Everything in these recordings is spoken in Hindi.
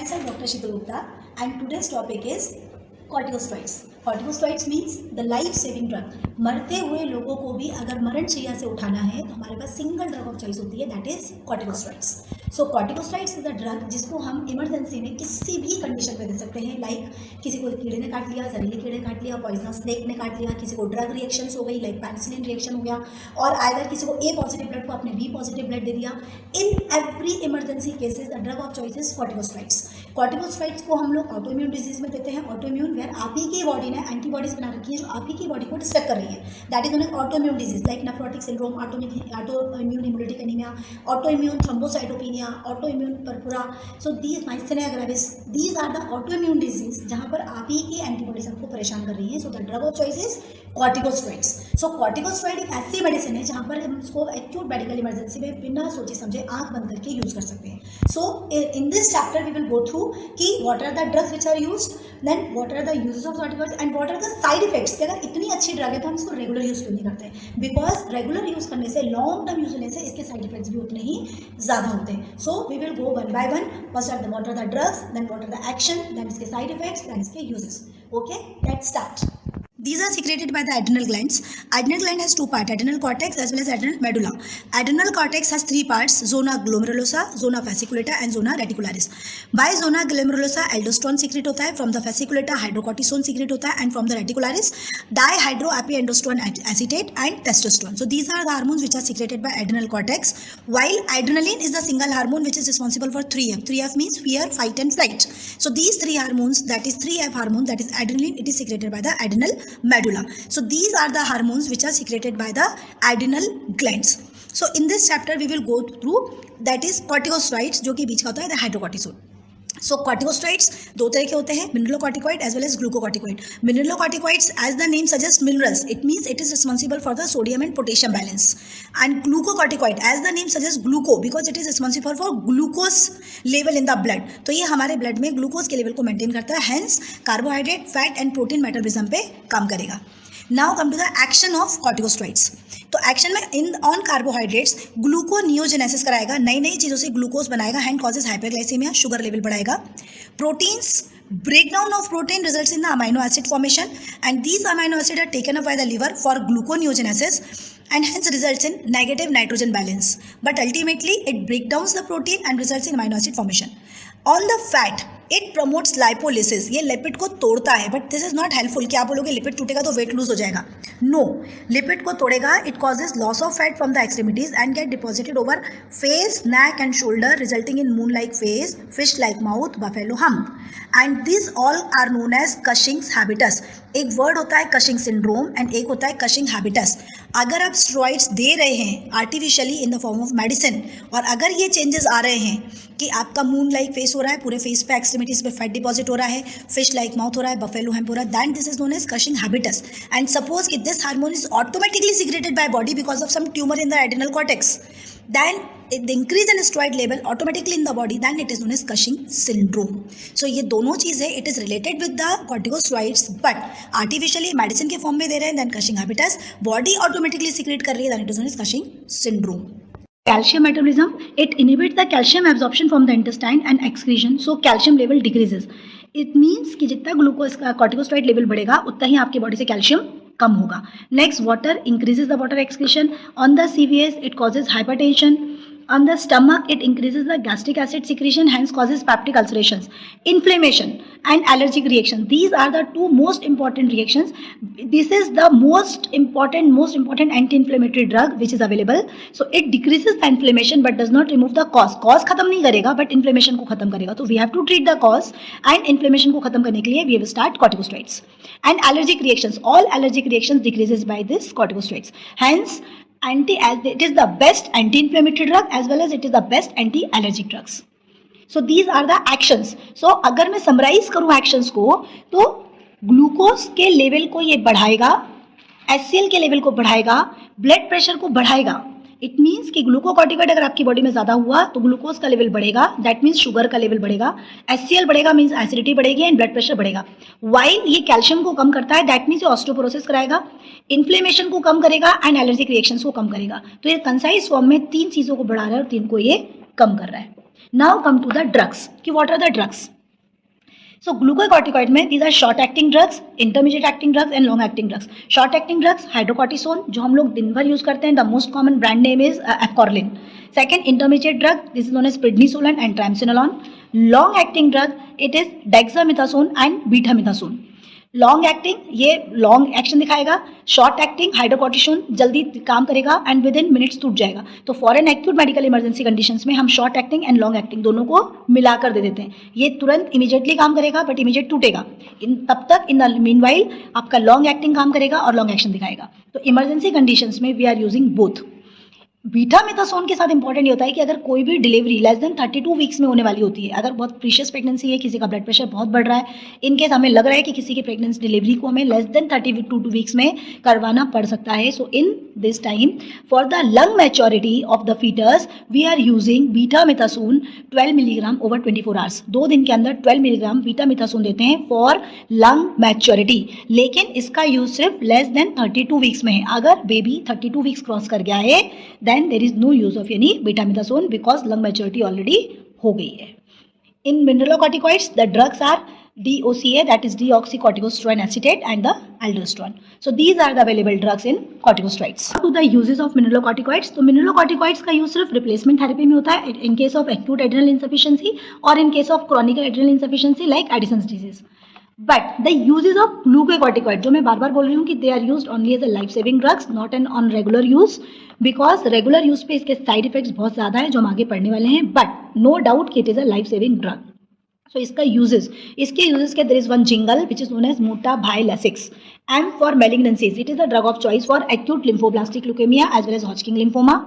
Myself Dr. Sheetal Gupta, and today's topic is corticosteroids. Corticosteroids means the life saving drug. मरते हुए लोगों को भी अगर मरण शैय्या से उठाना है तो हमारे पास सिंगल ड्रग ऑफ चॉइस होती है, that is corticosteroids. So corticosteroids is a drug जिसको हम इमरजेंसी में किसी भी कंडीशन पे दे सकते हैं. लाइक किसी को कीड़े ने काट लिया, जहरीले कीड़े ने काट लिया, पॉइजनस स्नेक ने काट लिया, किसी को ड्रग रिएक्शंस हो गई लाइक पेनिसिलिन रिएक्शन हो गया, और आइदर किसी को ए पॉजिटिव ब्लड को आपने बी पॉजिटिव ब्लड दे दिया. In every emergency cases the drug of choice is corticosteroids. Corticosteroids को हम लोग ऑटो इम्यून डिजीज में देते हैं. ऑटो इम्यून वेयर आप ही की बॉडी ने एंटीबॉडीज बना रखी है जो आप ही की बॉडी को डिस्ट्रक्ट कर रही है, that is known as auto immune disease like nephrotic syndrome, auto immune haemolytic anaemia, auto immune thrombocytopenia, auto immune purpura. So these myasthenia gravis, these are the auto immune disease जहाँ पर आप ही की एंटीबॉडीज आपको परेशान कर रही है. So the drug of choice is corticosteroids. So corticosteroid एक ऐसी मेडिसिन है जहाँ पर हम उसको एक्यूट मेडिकल इमरजेंसी में बिना सोचे समझे आंख बंद करके यूज कर सकते हैं. So in this chapter we will go through कि what are the drugs which are used, then what are the uses of corticosteroids and what are the side effects. कि अगर इतनी अच्छी ड्रग है तो हम इसको रेगुलर यूज क्यों नहीं करते, बिकॉज रेगुलर यूज करने से, लॉन्ग टर्म यूज होने से इसके साइड इफेक्ट्स भी उतने ही ज़्यादा होते हैं. So we will go one by one. First are the what are the drugs, then what are the action, then इसके साइड इफेक्ट्स, देन इसके uses. Okay, let's start. These are secreted by the adrenal glands. Adrenal gland has two parts, adrenal cortex as well as adrenal medulla. Adrenal cortex has three parts, zona glomerulosa, zona fasciculata and zona reticularis. By zona glomerulosa aldosterone secrete होता है, from the fasciculata hydrocortisone secrete होता है, and from the reticularis dihydroepiandrosterone acetate and testosterone. So these are the hormones which are secreted by adrenal cortex. While adrenaline is the single hormone which is responsible for 3F. 3F means fear, fight and flight. So these three hormones, that is 3F hormone, that is adrenaline, it is secreted by the adrenal medulla. So these are the hormones which are secreted by the adrenal glands. So in this chapter we will go through, that is corticosteroids, जो कि बीच का होता है हाइड्रोकॉर्टिसोन. सो corticosteroids दो तरह के होते हैं, mineralocorticoid as well as glucocorticoid. Mineralocorticoids, as the name suggests, minerals, it means it is responsible for the sodium and potassium balance. And glucocorticoid, as the name suggests, gluco, because it is responsible for glucose level in the blood. तो ये हमारे ब्लड में ग्लूकोज के लेवल को मेंटेन करता है, hence carbohydrate, fat and protein metabolism पे काम करेगा. Now come to the action of corticosteroids. तो एक्शन में इन ऑन कार्बोहाइड्रेट्स ग्लूकोनियोजेनेसिस कराएगा, नई नई चीज़ों से ग्लूकोज बनाएगा, and causes hyperglycaemia, sugar level बढ़ाएगा. Proteins, breakdown of protein results in the amino acid formation, and these amino acids are taken up by the liver for gluconeogenesis and hence results in negative nitrogen balance. But ultimately it breaks down the protein and results in amino acid formation. On the fat, it promotes lipolysis. ये लिपिड को तोड़ता है, but this is not helpful. क्या बोलोगे लिपिड टूटेगा तो वेट लूज हो जाएगा? नो, लिपिड को तोड़ेगा. It causes loss of fat from the extremities and get deposited over face, neck and shoulder, resulting in moon like face, fish like mouth, buffalo hump. And this all are known as Cushing's habitus. एक वर्ड होता है कशिंग सिंड्रोम एंड एक होता है कशिंग हैबिटस. अगर आप स्टेरॉइड्स दे रहे हैं artificially in the form of medicine, और अगर ये चेंजेस आ रहे हैं कि आपका मून लाइक फेस हो रहा है, पूरे फेस पे एक्सट्रीमिटीज पे फैट डिपॉजिट हो रहा है, फिश लाइक माउथ हो रहा है, बफेलो हेम्प हो रहा है, than this is known as Cushing habitus. And suppose कि this hormone is automatically secreted by body because of some tumour in the adrenal cortex, then the increase in steroid level automatically in the body, then it is known as Cushing syndrome. So ये दोनों चीज़ें it is related with the corticosteroids, but artificially medicine के form में दे रहे हैं, then Cushing habitus, body automatically secrete कर रही है, then it is known as Cushing syndrome. Calcium metabolism, it inhibits the calcium absorption from the intestine and excretion, so calcium level decreases. It means कि जितना ग्लूकोज का corticosteroid level बढ़ेगा उतना ही आपकी बॉडी से कैल्शियम कम होगा. Next, water increases the water excretion. On the CVS it causes hypertension. On the stomach, it increases the gastric acid secretion, hence causes peptic ulcerations, inflammation, and allergic reaction. These are the two most important reactions. This is the most important anti-inflammatory drug which is available. So it decreases the inflammation but does not remove the cause. Cause खत्म नहीं करेगा but inflammation को खत्म करेगा. तो we have to treat the cause, and inflammation को खत्म करने के लिए we will start corticosteroids. And allergic reactions, all allergic reactions decreases by this corticosteroids. Hence it is the best anti-inflammatory drug as well as it is the best anti-allergic drugs. So these are the actions. So अगर मैं समराइज करूँ actions को, तो ग्लूकोज के लेवल को ये बढ़ाएगा, HCl के लेवल को बढ़ाएगा, ब्लड प्रेशर को बढ़ाएगा. इट मीन्स कि ग्लूकोकॉर्टिकॉइड अगर आपकी बॉडी में ज़्यादा हुआ तो ग्लूकोज का लेवल बढ़ेगा, दैट मीन्स शुगर का लेवल बढ़ेगा, HCl बढ़ेगा मीन्स एसिडिटी बढ़ेगी एंड ब्लड प्रेशर बढ़ेगा. वाइल ये कैल्शियम को कम करता है, दैट मीन्स ये ऑस्टियोपोरोसिस कराएगा, इन्फ्लेमेशन को कम करेगा एंड एलर्जिक रिएक्शंस को कम करेगा. तो ये कंसाइज फॉर्म में तीन चीज़ों को बढ़ा रहा है और तीन को ये कम कर रहा है. Now come to the drugs कि what are the drugs. So glucocorticoid में these are short acting drugs, intermediate acting drugs and long acting drugs. Short acting drugs hydrocortisone जो हम लोग दिन भर यूज करते हैं. The most common brand name is Efcorlin. Second intermediate drug this is known as prednisolone and triamcinolone. Long acting drug it is dexamethasone and betamethasone. Long acting ये लॉन्ग एक्शन दिखाएगा. शॉर्ट एक्टिंग हाइड्रोकॉर्टिसोन जल्दी काम करेगा एंड विद इन मिनट्स टूट जाएगा. तो for an acute medical emergency conditions में हम short acting and long acting दोनों को मिलाकर दे देते हैं. ये तुरंत इमीडिएटली काम करेगा बट इमीडिएट टूटेगा. तब तक इन द मीनवाइल आपका लॉन्ग एक्टिंग काम करेगा और लॉन्ग एक्शन दिखाएगा. तो इमरजेंसी कंडीशंस में we are using both. Betamethasone के साथ इंपॉर्टेंट ये होता है कि अगर कोई भी डिलीवरी लेस देन 32 वीक्स में होने वाली होती है, अगर बहुत प्रीशियस प्रेगनेंसी है, किसी का ब्लड प्रेशर बहुत बढ़ रहा है, इन केस हमें लग रहा है कि किसी की प्रेगनेंसी डिलीवरी को हमें लेस देन 32 वीक्स में करवाना पड़ सकता है. So in this time for the lung maturity of the foetus we are using betamethasone 12 milligram over 24 hours. 2 दिन के अंदर 12 मिलीग्राम बीटामेथासोन देते हैं फॉर लंग मैच्योरिटी. लेकिन इसका यूज सिर्फ लेस देन 32 वीक्स में है. अगर बेबी 32 वीक्स क्रॉस कर गया है then there is no use of any betamethasone because lung maturity already हो गई है. In mineralocorticoids the drugs are DOCA, that is deoxycorticosteroid acetate, and the aldosterone. So these are the available drugs in corticosteroids. To the uses of mineralocorticoids, तो mineralocorticoids का यूज सिर्फ रिप्लेसमेंट थेरेपी में होता है in case of acute adrenal insufficiency or in case of chronic adrenal insufficiency like Addison's disease. But the uses of glucocorticoid जो मैं बार बार बोल रही हूँ कि they are used only as a life saving drugs, not an on regular use, because regular use पे इसके साइड इफेक्ट्स बहुत ज़्यादा हैं जो हम आगे पढ़ने वाले हैं. बट नो डाउट कि it is a life saving drug. So इसका इसके यूजेस के there is one jingle which is known as मोटाभाइलेसिक्स. And for malignancies it is the drug of choice for acute lymphoblastic leukaemia as well as Hodgkin lymphoma.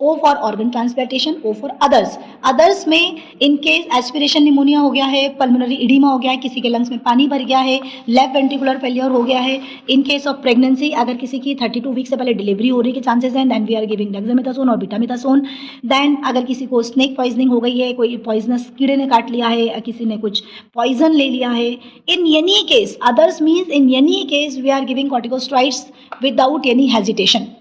O for organ transplantation, O for others में इन केस एस्पिरेशन निमोनिया हो गया है, पल्मोनरी इडीमा हो गया है, किसी के लंग्स में पानी भर गया है, लेफ्ट वेंट्रिकुलर फेलियर हो गया है. इन केस ऑफ प्रेगनेंसी अगर किसी की 32 वीक से पहले डिलीवरी हो रही के चांसेस हैं, then we are giving dexamethasone और बीटामेथासोन. देन अगर किसी को स्नेक पॉइजनिंग हो गई है, कोई पॉइजनस कीड़े ने काट लिया है, किसी ने कुछ पॉइजन ले लिया है, in any case others means in any case we are giving corticosteroids without any hesitation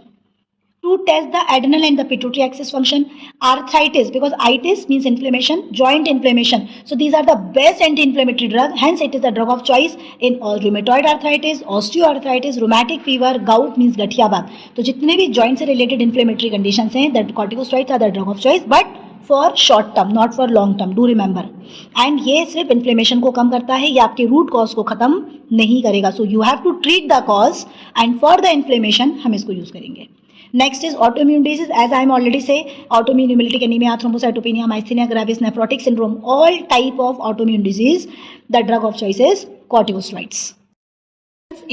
to test the adrenal and the pituitary axis function. Arthritis, because itis means inflammation, joint inflammation, so these are the best anti-inflammatory drug, hence it is the drug of choice in all rheumatoid arthritis, osteoarthritis, rheumatic fever, gout means गठिया बात. तो जितने भी joint से related inflammatory conditions हैं, that corticosteroids are the drug of choice, but for short term not for long term, do remember. And ये सिर्फ इन्फ्लेमेशन को कम करता है, ये आपके रूट कॉज को खत्म नहीं करेगा. So you have to treat the cause and for the inflammation हम इसको यूज करेंगे. Next is autoimmune disease. As I am already say autoimmune haemolytic anaemia, thrombocytopenia, myasthenia gravis, nephrotic syndrome, all type of autoimmune disease the drug of choice is corticosteroids.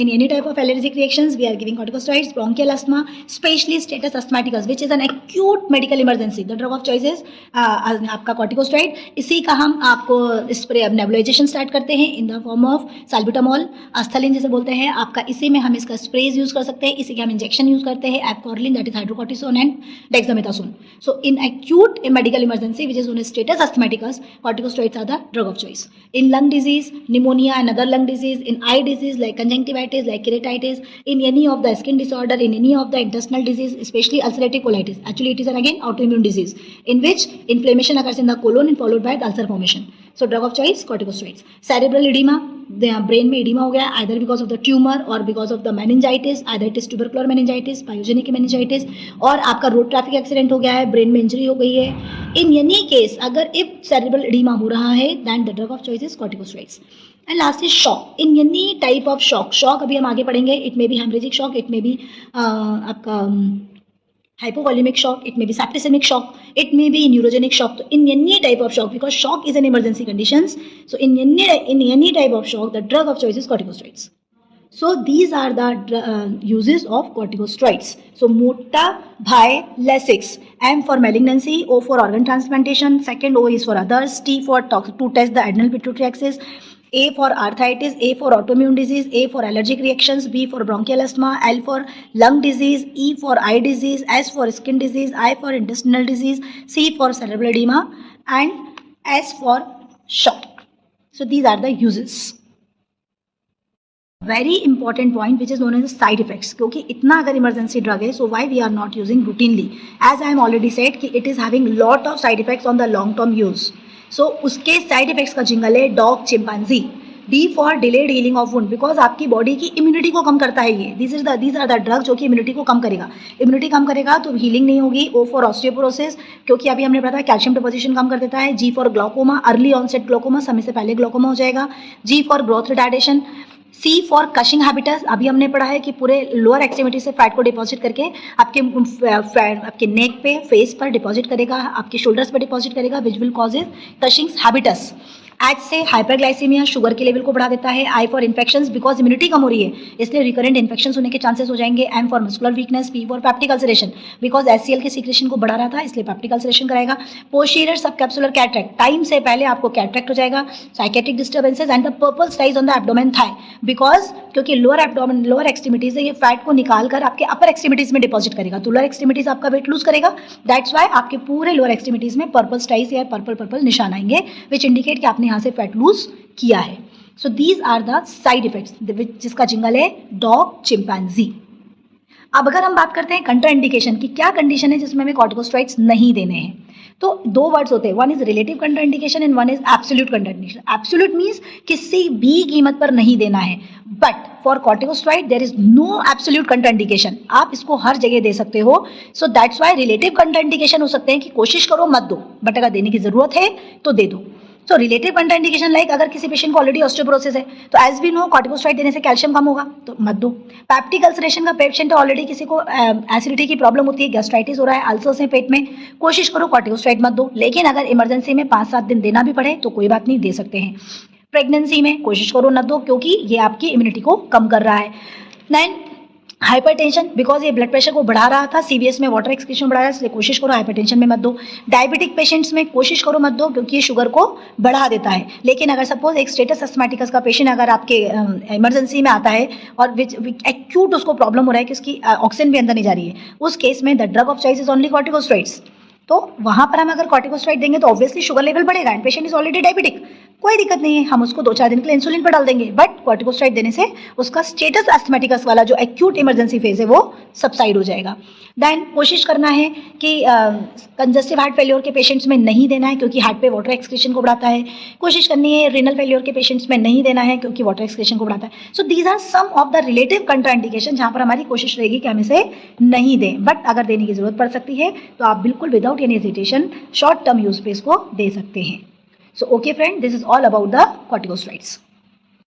In any type of allergic reactions, we are giving corticosteroids. Bronchial asthma, especially status asthmaticus, which is an acute medical emergency. The drug of choice is आपका corticosteroid. इसी का हम आपको स्प्रे अब नेबुलाइजेशन स्टार्ट करते हैं इन द फॉर्म ऑफ साल्ब्यूटामॉल, अस्थलिन जिसे बोलते हैं आपका. इसी में हम इसका स्प्रेज यूज कर सकते हैं, इसी के हम इंजेक्शन यूज करते हैं, Efcorlin that is hydrocortisone and dexamethasone. So in acute medical emergency which is known as status asthmaticus, corticosteroids are the drug of choice. In lung disease, pneumonia and other lung disease, in eye disease like conjunctivitis, like keratitis, in any of the skin disorder, in any of the intestinal disease, especially ulcerative colitis. Actually, it is an again autoimmune disease in which inflammation occurs in the colon and followed by the ulcer formation. So, drug of choice, corticosteroids. Cerebral edema, the brain में edema हो गया either because of the tumor or because of the meningitis, either it is tubercular meningitis, pyogenic meningitis, और आपका road traffic accident हो गया है, brain में injury हो गई है. In any case, अगर if cerebral edema हो रहा है, then the drug of choice is corticosteroids. And last is shock. In any type of shock अभी हम आगे पढ़ेंगे. It may be hemorrhagic shock, it may be आपका hypovolemic shock, it may be septicemic shock, it may be neurogenic shock. So in any type of shock, because shock is an emergency conditions, so in any type of shock, the drug of choice is corticosteroids. So these are the uses of corticosteroids. So motaભાઇલેસિક્સ, M for malignancy, O for organ transplantation, second O is for others, T for to test the adrenal pituitary axis, A for arthritis, A for autoimmune disease, A for allergic reactions, B for bronchial asthma, L for lung disease, E for eye disease, S for skin disease, I for intestinal disease, C for cerebral edema, and S for shock. So these are the uses. Very important point which is known as side effects, क्योंकि इतना अगर इमरजेंसी ड्रग है, so why we are not using routinely, as I am already said that it is having lot of side effects on the long term use. So उसके साइड इफेक्ट्स का जिंगल है dog chimpanzee. D for delayed healing of wound, because आपकी बॉडी की इम्यूनिटी को कम करता है ये. दीज आर द ड्रग जो कि इम्यूनिटी को कम करेगा. इम्यूनिटी कम करेगा तो हीलिंग नहीं होगी. O फॉर ऑस्टियोपोरोसिस, क्योंकि अभी हमने पढ़ा था कैल्शियम डिपोजिशन कम कर देता है. G for glaucoma, early onset glaucoma, समय से पहले ग्लाउकोमा हो जाएगा. G for growth retardation. C for Cushing habitus, अभी हमने पढ़ा है कि पूरे लोअर एक्सट्रीमिटी से फैट को डिपॉजिट करके आपके नेक पे, फेस पर डिपॉजिट करेगा, आपके शोल्डर्स पर डिपॉजिट करेगा, which will causes Cushing habitus. H से हाइपरग्लाइसीमिया, शुगर के लेवल को बढ़ा देता है. I for infections, because immunity कम हो रही है इसलिए रिकरेंट इन्फेक्शंस होने के चांसेस हो जाएंगे. M for muscular weakness. P for peptic ulceration, because HCl के सीक्रेशन को बढ़ा रहा था इसलिए पेप्टिक अल्सरेशन कराएगा. पोस्टीरियर सबकैप्सुलर कैटरेक्ट, टाइम से पहले आपको कैटरेक्ट हो जाएगा. Psychiatric disturbances and the purple striae on the abdomen thigh, because क्योंकि लोअर एब्डोमेन, लोअर एक्सट्रीमिटीज से ये फैट को निकाल कर आपके अपर एक्सट्रीमिटीज में डिपॉजिट करेगा, तो लोअर एक्सट्रीमिटीज आपका वेट लूज करेगा. दैट्स वाई आपके पूरे लोअर एक्सट्रीमिटीज में पर्पल स्टाइज या पर्पल निशान आएंगे, विच इंडिकेट कि आपने यहाँ से फैट लूज किया है. So these are the side effects, जिसका जिंगल है डॉग चिंपैंजी. अब अगर हम बात करते हैं कंट्रा इंडिकेशन की, क्या कंडीशन है जिसमें हमें कॉर्टिकोस्टेरॉइड्स नहीं देने हैं, तो दो वर्ड्स होते हैं. One is relative contraindication and one is absolute contraindication. Absolute means किसी भी कीमत पर नहीं देना है, but for corticosteroid there is no absolute contraindication. आप इसको हर जगह दे सकते हो. So that's why relative contraindication हो सकते हैं कि कोशिश करो मत दो, बट अगर देने की जरूरत है तो दे दो. सो रिलेटिव कंट्रा इंडिकेशन लाइक अगर किसी पेशेंट को ऑलरेडी ऑस्टियोपोरोसिस है तो एज वी नो कॉर्टिकोस्टेरॉइड देने से कैल्शियम कम होगा तो मत दो. पेप्टिक अल्सरेशन का पेशेंट है, ऑलरेडी किसी को एसिडिटी की प्रॉब्लम होती है, गैस्ट्राइटिस हो रहा है, अल्सर्स है पेट में, कोशिश करो कॉर्टिकोस्टेरॉइड मत दो. लेकिन अगर इमरजेंसी में 5-7 दिन देना भी पड़े तो कोई बात नहीं, दे सकते हैं. प्रेगनेंसी में कोशिश करो न दो, क्योंकि ये आपकी इम्यूनिटी को कम कर रहा है. देन हाइपरटेंशन, बिकॉज ये ब्लड प्रेशर को बढ़ा रहा था, सीवीएस में वाटर एक्सक्रीशन बढ़ा रहा है, इसलिए कोशिश करो हाइपरटेंशन में मत दो. डायबिटिक पेशेंट्स में कोशिश करो मत दो, क्योंकि ये शुगर को बढ़ा देता है. लेकिन अगर सपोज एक स्टेटस अस्थमैटिकस का पेशेंट अगर आपके इमरजेंसी में आता है और एक्यूट उसको प्रॉब्लम हो रहा है कि उसकी ऑक्सीजन भी अंदर नहीं जा रही है, उस केस में the drug of choice is only corticosteroids. तो वहां पर हम अगर कॉर्टिकोस्टेरॉइड देंगे तो ऑब्वियसली शुगर लेवल बढ़ेगा and patient is already diabetic, कोई दिक्कत नहीं है, हम उसको 2-4 दिन के लिए इंसुलिन पर डाल देंगे. बट कॉर्टिकोस्टेरॉइड देने से उसका स्टेटस अस्थमैटिकस वाला जो एक्यूट इमरजेंसी फेज है वो सबसाइड हो जाएगा. देन कोशिश करना है कि कंजस्टिव हार्ट फेल्योर के पेशेंट्स में नहीं देना है, क्योंकि हार्ट पे वाटर एक्सक्रीशन को बढ़ाता है. कोशिश करनी है रिनल फेल्योर के पेशेंट्स में नहीं देना है, क्योंकि वाटर एक्सक्रीशन को बढ़ाता है. So these are some of the relative contraindication जहाँ पर हमारी कोशिश रहेगी कि हम इसे नहीं दें, बट अगर देने की जरूरत पड़ सकती है तो आप बिल्कुल without any hesitation short term use पे इसको दे सकते हैं. So okay friend, this is all about the corticosteroids.